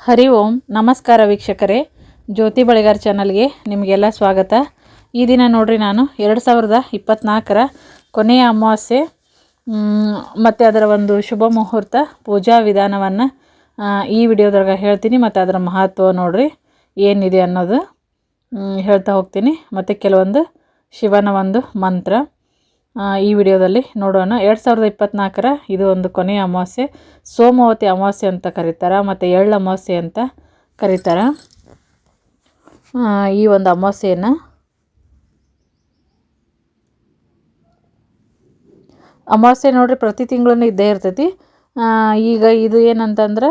ಹರಿ ಓಂ ನಮಸ್ಕಾರ ವೀಕ್ಷಕರೇ, ಜ್ಯೋತಿ ಬಳಿಗಾರ್ ಚಾನಲ್ಗೆ ನಿಮಗೆಲ್ಲ ಸ್ವಾಗತ. ಈ ದಿನ ನೋಡ್ರಿ ನಾನು 2024ರ ಕೊನೆಯ ಅಮಾವಾಸ್ಯೆ ಮತ್ತು ಅದರ ಒಂದು ಶುಭ ಮುಹೂರ್ತ ಪೂಜಾ ವಿಧಾನವನ್ನು ಈ ವಿಡಿಯೋದಾಗ ಹೇಳ್ತೀನಿ. ಮತ್ತು ಅದರ ಮಹತ್ವ ನೋಡ್ರಿ ಏನಿದೆ ಅನ್ನೋದು ಹೇಳ್ತಾ ಹೋಗ್ತೀನಿ. ಮತ್ತು ಕೆಲವೊಂದು ಶಿವನ ಒಂದು ಮಂತ್ರ ಈ ವಿಡಿಯೋದಲ್ಲಿ ನೋಡೋಣ. 2024ರ ಇದು ಒಂದು ಕೊನೆಯ ಅಮಾವಾಸ್ಯೆ, ಸೋಮವತಿ ಅಮಾವಾಸ್ಯೆ ಅಂತ ಕರೀತಾರೆ, ಮತ್ತು ಎಳ್ಳು ಅಮಾವಾಸ್ಯೆ ಅಂತ ಕರೀತಾರೆ. ಈ ಒಂದು ಅಮಾವಾಸ್ಯೆಯನ್ನು ಅಮಾವಾಸ್ಯೆ ನೋಡ್ರಿ ಪ್ರತಿ ತಿಂಗಳೂ ಇದ್ದೇ ಇರ್ತೈತಿ. ಈಗ ಇದು ಏನಂತಂದ್ರೆ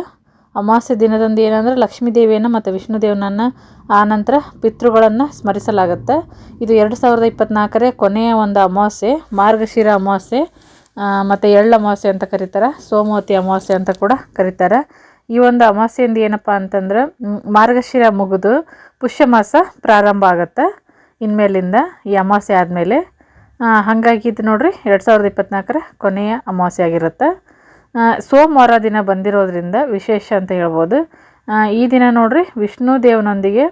ಅಮಾವಾಸ್ಯೆ ದಿನದಂದು ಏನಂದ್ರೆ ಲಕ್ಷ್ಮೀ ದೇವಿಯನ್ನು ಮತ್ತು ವಿಷ್ಣು ದೇವನನ್ನು ಆನಂತರ ಪಿತೃಗಳನ್ನು ಸ್ಮರಿಸಲಾಗುತ್ತೆ. ಇದು 2024ರ ಕೊನೆಯ ಒಂದು ಅಮಾವಾಸ್ಯೆ, ಮಾರ್ಗಶಿರ ಅಮಾವಾಸ್ಯೆ ಮತ್ತು ಎಳ್ಳು ಅಮಾವಾಸ್ಯೆ ಅಂತ ಕರೀತಾರೆ, ಸೋಮವತಿ ಅಮಾವಾಸ್ಯೆ ಅಂತ ಕೂಡ ಕರೀತಾರೆ. ಈ ಒಂದು ಅಮಾವಾಸ್ಯೆಯಿಂದ ಏನಪ್ಪ ಅಂತಂದ್ರೆ ಮಾರ್ಗಶಿರ ಮುಗಿದು ಪುಷ್ಯ ಮಾಸ ಪ್ರಾರಂಭ ಆಗುತ್ತೆ ಇನ್ಮೇಲಿಂದ, ಈ ಅಮಾವಾಸ್ಯೆ ಆದಮೇಲೆ. ಹಾಗಾಗಿ ಇದು ನೋಡ್ರಿ 2024ರ ಕೊನೆಯ ಅಮಾವಾಸ್ಯೆ ಆಗಿರುತ್ತೆ. ಸೋಮವಾರ ದಿನ ಬಂದಿರೋದ್ರಿಂದ ವಿಶೇಷ ಅಂತ ಹೇಳ್ಬೋದು. ಈ ದಿನ ನೋಡ್ರಿ ವಿಷ್ಣು ದೇವನೊಂದಿಗೆ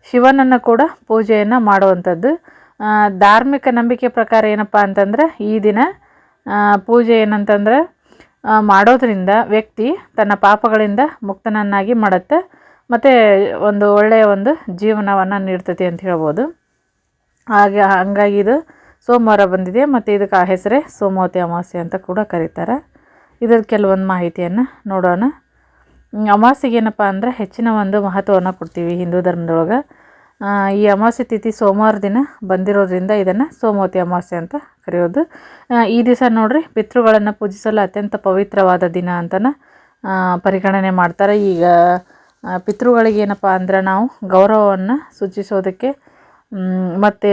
ಶಿವನನ್ನು ಕೂಡ ಪೂಜೆಯನ್ನು ಮಾಡುವಂಥದ್ದು. ಧಾರ್ಮಿಕ ನಂಬಿಕೆ ಪ್ರಕಾರ ಏನಪ್ಪ ಅಂತಂದ್ರೆ ಈ ದಿನ ಪೂಜೆ ಏನಂತಂದ್ರೆ ಮಾಡೋದ್ರಿಂದ ವ್ಯಕ್ತಿ ತನ್ನ ಪಾಪಗಳಿಂದ ಮುಕ್ತನನ್ನಾಗಿ ಮಾಡುತ್ತೆ, ಮತ್ತು ಒಂದು ಒಳ್ಳೆಯ ಒಂದು ಜೀವನವನ್ನು ನೀಡ್ತೈತಿ ಅಂತ ಹೇಳ್ಬೋದು. ಹಂಗಾಗಿ ಇದು ಸೋಮವಾರ ಬಂದಿದೆ, ಮತ್ತು ಇದಕ್ಕೆ ಆ ಹೆಸರೇ ಸೋಮವತಿ ಅಮಾವಾಸ್ಯೆ ಅಂತ ಕೂಡ ಕರೀತಾರೆ. ಇದ್ರ ಕೆಲವೊಂದು ಮಾಹಿತಿಯನ್ನು ನೋಡೋಣ. ಅಮಾವಾಸ್ಯೆಗೆ ಏನಪ್ಪ ಅಂದರೆ ಹೆಚ್ಚಿನ ಒಂದು ಮಹತ್ವವನ್ನು ಕೊಡ್ತೀವಿ ಹಿಂದೂ ಧರ್ಮದೊಳಗೆ. ಈ ಅಮಾವಾಸ್ಯೆ ತಿಥಿ ಸೋಮವಾರ ದಿನ ಬಂದಿರೋದ್ರಿಂದ ಇದನ್ನು ಸೋಮವತಿ ಅಮಾವಾಸ್ಯೆ ಅಂತ ಕರೆಯೋದು. ಈ ದಿವಸ ನೋಡ್ರಿ ಪಿತೃಗಳನ್ನು ಪೂಜಿಸಲು ಅತ್ಯಂತ ಪವಿತ್ರವಾದ ದಿನ ಅಂತಲೇ ಪರಿಗಣನೆ ಮಾಡ್ತಾರೆ. ಈಗ ಪಿತೃಗಳಿಗೆ ಏನಪ್ಪ ಅಂದ್ರೆ ನಾವು ಗೌರವವನ್ನು ಸೂಚಿಸೋದಕ್ಕೆ ಮತ್ತು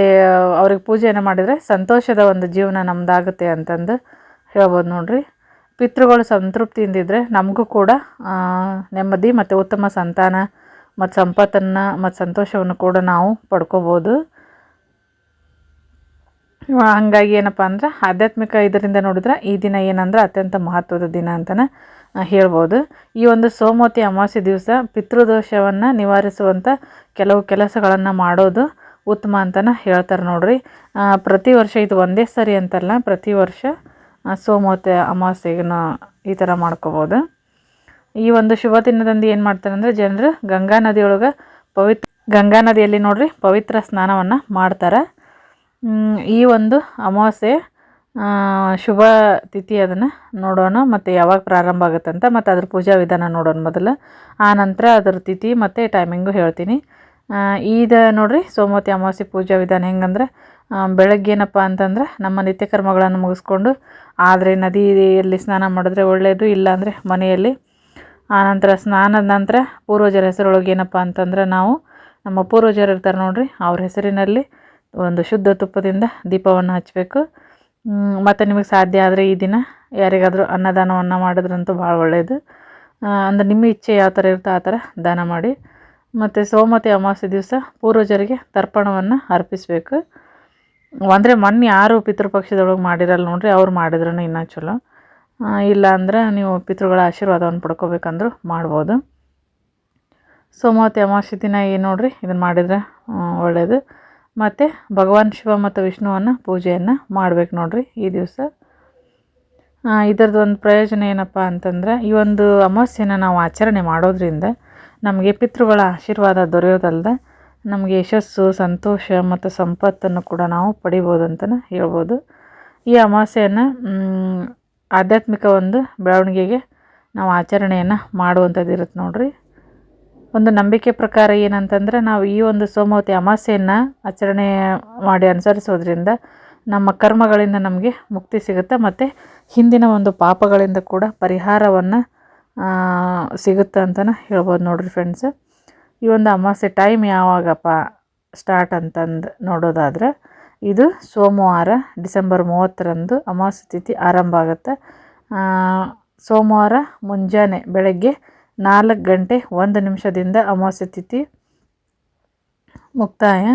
ಅವ್ರಿಗೆ ಪೂಜೆಯನ್ನು ಮಾಡಿದರೆ ಸಂತೋಷದ ಒಂದು ಜೀವನ ನಮ್ಮದಾಗುತ್ತೆ ಅಂತಂದು ಹೇಳ್ಬೋದು ನೋಡ್ರಿ. ಪಿತೃಗಳು ಸಂತೃಪ್ತಿಯಿಂದಿದ್ದರೆ ನಮಗೂ ಕೂಡ ನೆಮ್ಮದಿ ಮತ್ತು ಉತ್ತಮ ಸಂತಾನ ಮತ್ತು ಸಂಪತ್ತನ್ನು ಮತ್ತು ಸಂತೋಷವನ್ನು ಕೂಡ ನಾವು ಪಡ್ಕೋಬೋದು. ಹಾಗಾಗಿ ಏನಪ್ಪ ಅಂದ್ರೆ ಆಧ್ಯಾತ್ಮಿಕ ಇದರಿಂದ ನೋಡಿದ್ರೆ ಈ ದಿನ ಏನಂದ್ರೆ ಅತ್ಯಂತ ಮಹತ್ವದ ದಿನ ಅಂತಲೇ ಹೇಳ್ಬೋದು. ಈ ಒಂದು ಸೋಮವತಿ ಅಮಾವಾಸ್ಯೆ ದಿವಸ ಪಿತೃದೋಷವನ್ನು ನಿವಾರಿಸುವಂಥ ಕೆಲವು ಕೆಲಸಗಳನ್ನು ಮಾಡೋದು ಉತ್ತಮ ಅಂತಲೇ ಹೇಳ್ತಾರೆ ನೋಡ್ರಿ. ಪ್ರತಿ ವರ್ಷ ಇದು ಒಂದೇ ಸರಿ ಅಂತಲ್ಲ, ಪ್ರತಿ ವರ್ಷ ಸೋಮವತಿ ಅಮಾವಾಸ್ಯೆಗೂ ಈ ಥರ ಮಾಡ್ಕೋಬೋದು. ಈ ಒಂದು ಶುಭ ದಿನದಂದು ಏನು ಮಾಡ್ತಾರೆ ಅಂದರೆ ಜನರು ಗಂಗಾ ನದಿಯೊಳಗೆ ಗಂಗಾ ನದಿಯಲ್ಲಿ ನೋಡ್ರಿ ಪವಿತ್ರ ಸ್ನಾನವನ್ನು ಮಾಡ್ತಾರೆ. ಈ ಒಂದು ಅಮಾವಾಸ್ಯೆ ಶುಭ ತಿಥಿ ಅದನ್ನು ನೋಡೋಣ, ಮತ್ತು ಯಾವಾಗ ಪ್ರಾರಂಭ ಆಗುತ್ತಂತ, ಮತ್ತು ಅದ್ರ ಪೂಜಾ ವಿಧಾನ ನೋಡೋಣ ಮೊದಲು. ಆ ನಂತರ ಅದರ ತಿಥಿ ಮತ್ತು ಟೈಮಿಂಗು ಹೇಳ್ತೀನಿ. ಇದು ನೋಡ್ರಿ ಸೋಮವತಿ ಅಮಾವಾಸ್ಯೆ ಪೂಜಾ ವಿಧಾನ ಹೆಂಗಂದ್ರೆ ಬೆಳಗ್ಗೆ ಏನಪ್ಪ ಅಂತಂದ್ರೆ ನಮ್ಮ ನಿತ್ಯ ಕರ್ಮಗಳನ್ನು ಮುಗಿಸ್ಕೊಂಡು, ಆದರೆ ನದಿಯಲ್ಲಿ ಸ್ನಾನ ಮಾಡಿದ್ರೆ ಒಳ್ಳೆಯದು, ಇಲ್ಲಾಂದರೆ ಮನೆಯಲ್ಲಿ. ಆನಂತರ ಸ್ನಾನದ ನಂತರ ಪೂರ್ವಜರ ಹೆಸರೊಳಗೆ ಏನಪ್ಪ ಅಂತಂದ್ರೆ ನಾವು ನಮ್ಮ ಪೂರ್ವಜರು ಇರ್ತಾರೆ ನೋಡ್ರಿ, ಅವ್ರ ಹೆಸರಿನಲ್ಲಿ ಒಂದು ಶುದ್ಧ ತುಪ್ಪದಿಂದ ದೀಪವನ್ನು ಹಚ್ಚಬೇಕು. ಮತ್ತು ನಿಮಗೆ ಸಾಧ್ಯ ಆದರೆ ಈ ದಿನ ಯಾರಿಗಾದರೂ ಅನ್ನದಾನವನ್ನು ಮಾಡಿದ್ರಂತೂ ಭಾಳ ಒಳ್ಳೆಯದು. ಅಂದರೆ ನಿಮ್ಮ ಇಚ್ಛೆ ಯಾವ ಥರ ಇರುತ್ತೋ ಆ ಥರ ದಾನ ಮಾಡಿ. ಮತ್ತು ಸೋಮವತಿ ಅಮಾವಾಸ್ಯೆ ದಿವಸ ಪೂರ್ವಜರಿಗೆ ತರ್ಪಣವನ್ನು ಅರ್ಪಿಸಬೇಕು. ಅಂದರೆ ಮೊನ್ನೆ ಯಾರು ಪಿತೃಪಕ್ಷದೊಳಗೆ ಮಾಡಿರಲ್ಲ ನೋಡ್ರಿ, ಅವ್ರು ಮಾಡಿದ್ರೂ ಇನ್ನೂ ಚಲೋ. ಇಲ್ಲ ಅಂದ್ರೆ ನೀವು ಪಿತೃಗಳ ಆಶೀರ್ವಾದವನ್ನು ಪಡ್ಕೋಬೇಕಂದ್ರೂ ಮಾಡ್ಬೋದು. ಸೋಮವತಿ ಅಮಾವಾಸ್ಯೆ ದಿನ ಏನು ನೋಡ್ರಿ ಇದನ್ನು ಮಾಡಿದರೆ ಒಳ್ಳೆಯದು. ಮತ್ತು ಭಗವಾನ್ ಶಿವ ಮತ್ತು ವಿಷ್ಣುವನ್ನು ಪೂಜೆಯನ್ನು ಮಾಡ್ಬೇಕು ನೋಡ್ರಿ ಈ ದಿವಸ. ಇದರದ್ದು ಒಂದು ಪ್ರಯೋಜನ ಏನಪ್ಪ ಅಂತಂದ್ರೆ ಈ ಒಂದು ಅಮಾವಾಸ್ಯೆನ ನಾವು ಆಚರಣೆ ಮಾಡೋದ್ರಿಂದ ನಮಗೆ ಪಿತೃಗಳ ಆಶೀರ್ವಾದ ದೊರೆಯೋದಲ್ಲದೆ ನಮಗೆ ಯಶಸ್ಸು, ಸಂತೋಷ ಮತ್ತು ಸಂಪತ್ತನ್ನು ಕೂಡ ನಾವು ಪಡಿಬೋದು ಅಂತಲೇ ಹೇಳ್ಬೋದು. ಈ ಅಮಾವಾಸ್ಯೆಯನ್ನು ಆಧ್ಯಾತ್ಮಿಕ ಒಂದು ಬೆಳವಣಿಗೆಗೆ ನಾವು ಆಚರಣೆಯನ್ನು ಮಾಡುವಂಥದ್ದು ಇರುತ್ತೆ ನೋಡ್ರಿ. ಒಂದು ನಂಬಿಕೆ ಪ್ರಕಾರ ಏನಂತಂದರೆ ನಾವು ಈ ಒಂದು ಸೋಮವತಿ ಅಮಾವಾಸ್ಯೆಯನ್ನು ಆಚರಣೆ ಮಾಡಿ ಅನುಸರಿಸೋದ್ರಿಂದ ನಮ್ಮ ಕರ್ಮಗಳಿಂದ ನಮಗೆ ಮುಕ್ತಿ ಸಿಗುತ್ತೆ, ಮತ್ತು ಹಿಂದಿನ ಒಂದು ಪಾಪಗಳಿಂದ ಕೂಡ ಪರಿಹಾರವನ್ನು ಸಿಗುತ್ತೆ ಅಂತಲೇ ಹೇಳ್ಬೋದು ನೋಡ್ರಿ ಫ್ರೆಂಡ್ಸ್. ಈ ಒಂದು ಅಮಾವಾಸ್ಯೆ ಟೈಮ್ ಯಾವಾಗಪ್ಪ ಸ್ಟಾರ್ಟ್ ಅಂತಂದು ನೋಡೋದಾದರೆ ಇದು ಸೋಮವಾರ ಡಿಸೆಂಬರ್ 30ರಂದು ಅಮಾವಾಸ್ಯೆ ತಿಥಿ ಆರಂಭ ಆಗುತ್ತೆ. ಸೋಮವಾರ ಮುಂಜಾನೆ ಬೆಳಗ್ಗೆ 4:01 ಅಮಾವಾಸ್ಯೆ ತಿಥಿ ಮುಕ್ತಾಯ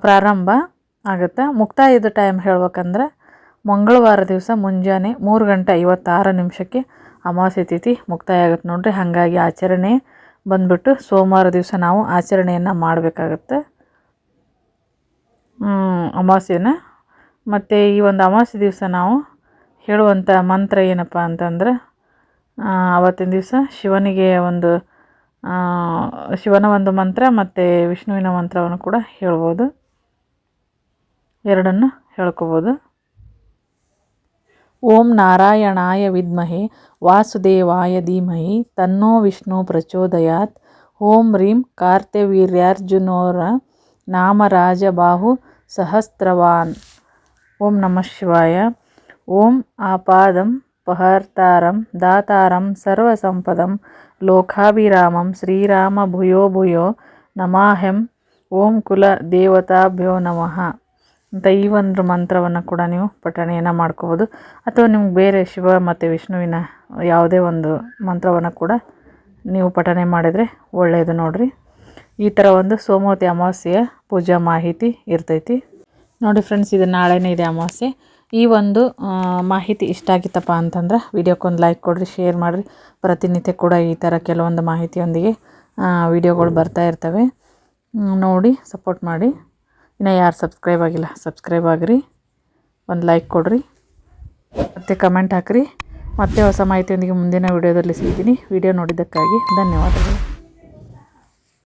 ಪ್ರಾರಂಭ ಆಗುತ್ತೆ. ಮುಕ್ತಾಯದ ಟೈಮ್ ಹೇಳ್ಬೇಕಂದ್ರೆ ಮಂಗಳವಾರ ದಿವಸ ಮುಂಜಾನೆ 3:56 ಅಮಾವಾಸ್ಯೆ ತಿಥಿ ಮುಕ್ತಾಯ ಆಗುತ್ತೆ ನೋಡ್ರಿ. ಹಾಗಾಗಿ ಆಚರಣೆ ಬಂದ್ಬಿಟ್ಟು ಸೋಮವಾರ ದಿವಸ ನಾವು ಆಚರಣೆಯನ್ನು ಮಾಡಬೇಕಾಗತ್ತೆ ಅಮಾವಾಸ್ಯೆನ. ಮತ್ತು ಈ ಒಂದು ಅಮಾವಾಸ್ಯೆ ದಿವಸ ನಾವು ಹೇಳುವಂಥ ಮಂತ್ರ ಏನಪ್ಪ ಅಂತಂದ್ರೆ, ಆವತ್ತಿನ ದಿವಸ ಶಿವನ ಒಂದು ಮಂತ್ರ ಮತ್ತು ವಿಷ್ಣುವಿನ ಮಂತ್ರವನ್ನು ಕೂಡ ಹೇಳ್ಬೋದು, ಎರಡನ್ನು ಹೇಳ್ಕೊಬೋದು. ಓಂ ನಾರಾಯಣಾಯ ವಿದ್ಮಹೆ ವಾಸುದೇವಾಯ ಧೀಮಹಿ ತನ್ನೋ ವಿಷ್ಣು ಪ್ರಚೋದಯಾತ್. ಓಂ ರೀಂ ಕಾರ್ತ್ಯವೀರ್ಯಾರ್ಜುನೋರ ನಾಮ ರಾಜಬಾಹು ಸಹಸ್ರವಾನ್. ಓಂ ನಮಃ ಶಿವಾಯ. ಓಂ ಆಪಾದಂ ಪಹರ್ತಾರಂ ದಾತಾರಂ ಸರ್ವಸಂಪದಂ ಲೋಕಾಭಿರಾಮಂ ಶ್ರೀರಾಮ ಭೂಯೋ ಭೂಯೋ ನಮಾಹ್ಯಂ. ಓಂ ಕುಲ ದೇವತಾಭ್ಯೋ ನಮಃ ಅಂತ ಈ ಒಂದು ಮಂತ್ರವನ್ನು ಕೂಡ ನೀವು ಪಠಣೆಯನ್ನು ಮಾಡ್ಕೋಬೋದು. ಅಥವಾ ನಿಮ್ಗೆ ಬೇರೆ ಶಿವ ಮತ್ತು ವಿಷ್ಣುವಿನ ಯಾವುದೇ ಒಂದು ಮಂತ್ರವನ್ನು ಕೂಡ ನೀವು ಪಠಣೆ ಮಾಡಿದರೆ ಒಳ್ಳೆಯದು ನೋಡಿರಿ. ಈ ಥರ ಒಂದು ಸೋಮವತಿ ಅಮಾವಾಸ್ಯೆಯ ಪೂಜಾ ಮಾಹಿತಿ ಇರ್ತೈತಿ ನೋಡಿ ಫ್ರೆಂಡ್ಸ್. ಇದು ನಾಳೆನೇ ಇದೆ ಅಮಾವಾಸ್ಯೆ. ಈ ಒಂದು ಮಾಹಿತಿ ಇಷ್ಟ ಆಗಿತ್ತಪ್ಪ ಅಂತಂದ್ರೆ ವಿಡಿಯೋಕ್ಕೊಂದು ಲೈಕ್ ಕೊಡಿರಿ, ಶೇರ್ ಮಾಡಿರಿ. ಪ್ರತಿನಿತ್ಯ ಕೂಡ ಈ ಥರ ಕೆಲವೊಂದು ಮಾಹಿತಿಯೊಂದಿಗೆ ವಿಡಿಯೋಗಳು ಬರ್ತಾ ಇರ್ತವೆ, ನೋಡಿ ಸಪೋರ್ಟ್ ಮಾಡಿ. ಇನ್ನು ಯಾರು ಸಬ್ಸ್ಕ್ರೈಬ್ ಆಗಿಲ್ಲ ಸಬ್ಸ್ಕ್ರೈಬ್ ಆಗಿರಿ, ಒಂದು ಲೈಕ್ ಕೊಡಿರಿ ಮತ್ತು ಕಮೆಂಟ್ ಹಾಕಿರಿ. ಮತ್ತೆ ಹೊಸ ಮಾಹಿತಿಯೊಂದಿಗೆ ಮುಂದಿನ ವಿಡಿಯೋದಲ್ಲಿ ಸಿಗ್ತೀನಿ. ವಿಡಿಯೋ ನೋಡಿದ್ದಕ್ಕಾಗಿ ಧನ್ಯವಾದಗಳು.